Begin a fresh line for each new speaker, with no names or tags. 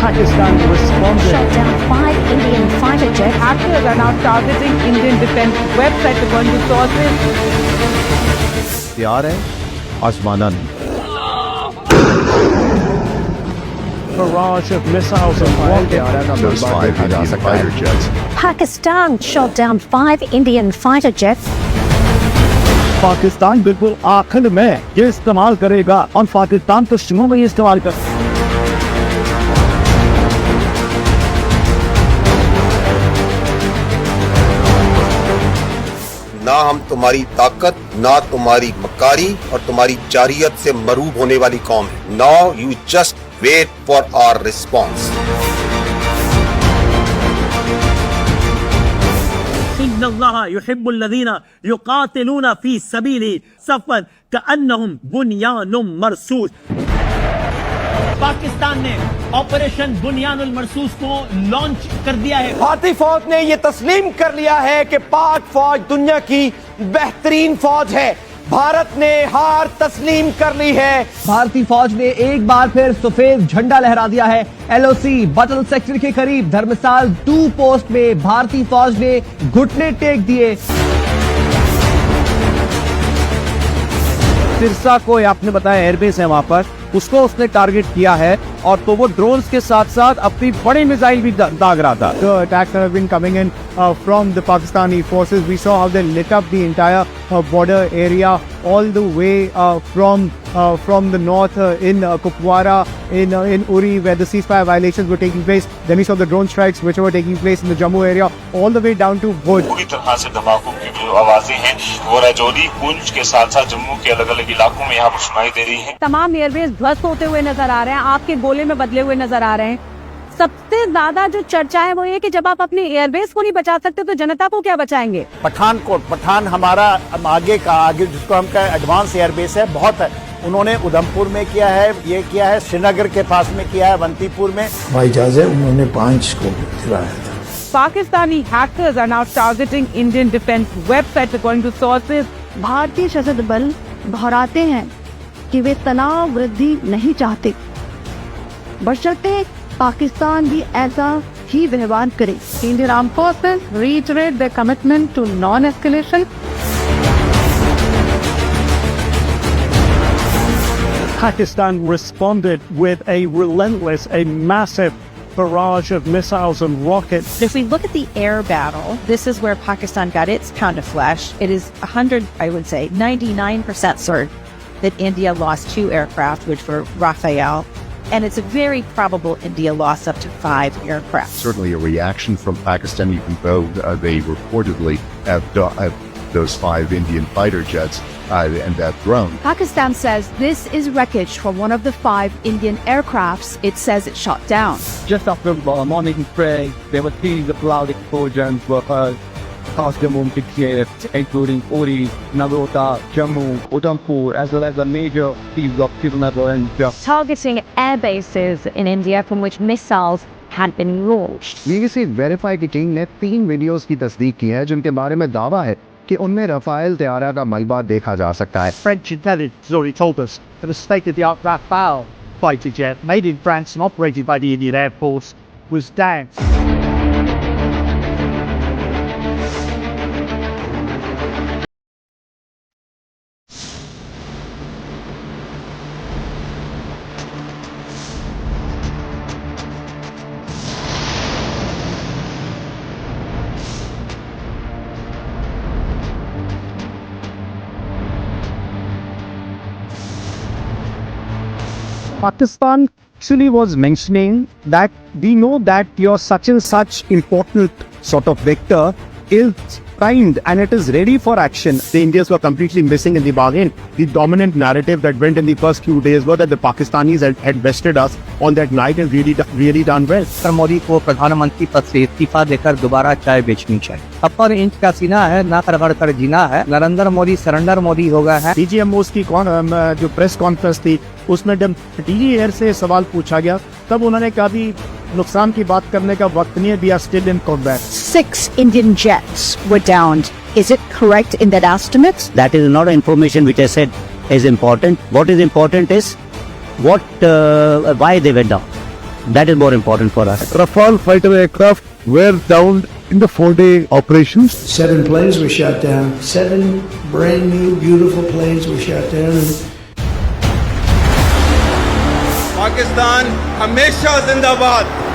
Pakistan responded.
Shot down 5 Indian fighter jets.
Hackers are now targeting Indian defense websites according to sources.
तैयार है आजमाना नहीं.
Barrage of missiles and rockets.
Those 5 Indian fighter jets.
Pakistan shot down 5 Indian fighter jets.
Pakistan बिल्कुल आखिर में ये इस्तेमाल करेगा और पाकिस्तान तो शुरू में ये इस्तेमाल कर.
ना हम तुम्हारी ताकत, ना तुम्हारी मकारी और तुम्हारी जारियत से मरूब होने वाली कौम है. Now you just wait for our response.
इन्नल्लाह युहिब्बुल्लज़ीना युक़ातिलूना फ़ी सबीलिही सफ़्फ़न कअन्नहुम बुनियानुम मरसूस. पाकिस्तान ने ऑपरेशन बुनियानुल मरसूस को लॉन्च कर दिया है.
भारतीय फौज ने यह तस्लीम कर लिया है कि पाक फौज दुनिया की बेहतरीन फौज है. भारत ने हार तस्लीम कर ली है.
भारतीय फौज ने एक बार फिर सफेद झंडा लहरा दिया है. LOC बटल सेक्टर के करीब धर्मसाल 2 पोस्ट में भारतीय फौज ने घुटने टेक दिए.
सिरसा को आपने बताया एयरबेस है वहां पर, उसको उसने टारगेट किया है और तो वो ड्रोन्स के साथ साथ अपनी बड़ी मिसाइल भी दाग रहा था.
The attacks have been coming in from the Pakistani forces. We saw how they lit up the entire border area all the way from the north in Kupwara, in Uri, where the ceasefire violations were taking place. Then we saw the drone strikes which were taking place in the Jammu area, all the way down to Bhuj.
पूरी तरह से धमाकों की जो आवाजें हैं वो राजौरी, पुंछ के साथ साथ जम्मू के अलग अलग इलाकों में यहाँ पर सुनाई दे रही हैं.
तमाम एयरबेस ध्वस्त होते हुए नजर आ रहे हैं, आपके गोले में बदले हुए नजर आ रहे हैं. सबसे ज्यादा जो चर्चा है वो ये कि जब आप अपने एयरबेस को नहीं बचा सकते तो जनता को क्या बचाएंगे.
पठानकोट, पठान हमारा आगे जिसको हम कहें एडवांस एयरबेस है, बहुत है. उन्होंने उधमपुर में किया है, ये किया है श्रीनगर के पास में किया है, अवंतीपुर में.
भाई जाजे उन्होंने 5 को गिराया था.
Pakistani hackers are now targeting Indian defense websites according to sources.
भारतीय सशस्त्र बल दोहराते हैं कि वे तनाव वृद्धि नहीं चाहते, बशर्ते पाकिस्तान भी ऐसा ही व्यवहार करे.
Indian armed forces reiterate their commitment to non-escalation.
Pakistan responded with a relentless, a massive barrage of missiles and rockets.
If we look at the air battle, this is where Pakistan got its pound of flesh. It is 99% certain that India lost 2 aircraft, which were Rafale, and it's very probable India lost up to 5 aircraft.
Certainly a reaction from Pakistan, even though they reportedly have those 5 Indian fighter jets and that drone.
Pakistan says this is wreckage from one of the 5 Indian aircrafts it says it shot down.
Just after morning prayer, there were 3 loud explosions were heard across Jammu and Kashmir, including Uri, Narota, Jammu, Udhampur, as well as a major field of Srinagar and Jammu.
Targeting air bases in India from which missiles had been launched.
BBC verify की team ने 3 videos की तस्दीक की है जिनके बारे में दावा है कि उनमें रफाल तैयारा का मलबा देखा जा सकता है.
French intelligence has already told us that a state-of-the-art Rafale fighter jet made in France and operated by the Indian Air Force was down.
Pakistan actually was mentioning that we know that your such and such important sort of vector is primed and it is ready for action. The Indians were completely missing in the bargain. The dominant narrative that went in the first few days was that the Pakistanis had bested us on that night and really done well.
Modi को प्रधानमंत्री पद से इस्तीफा देकर दोबारा चाय बेचनी चाहिए. अपर इंच का सीना है, ना रगड़ कर जीना है. नरेंद्र मोदी सरेंडर मोदी हो गया है.
DGMOs की जो प्रेस कॉन्फ्रेंस थी उसमें जब DG एयर से सवाल पूछा गया तब उन्होंने कहा भी नुकसान की बात करने का वक्त नहीं है. We are still in combat.
6 Indian jets were downed. Is it correct in that estimate?
That is not information which I said is important. What is important is why they went down. That is more important for us.
Rafale fighter aircraft were downed in the 4-day operations.
7 planes were shot down. 7 brand new, beautiful planes were shot down.
Pakistan हमेशा जिंदाबाद।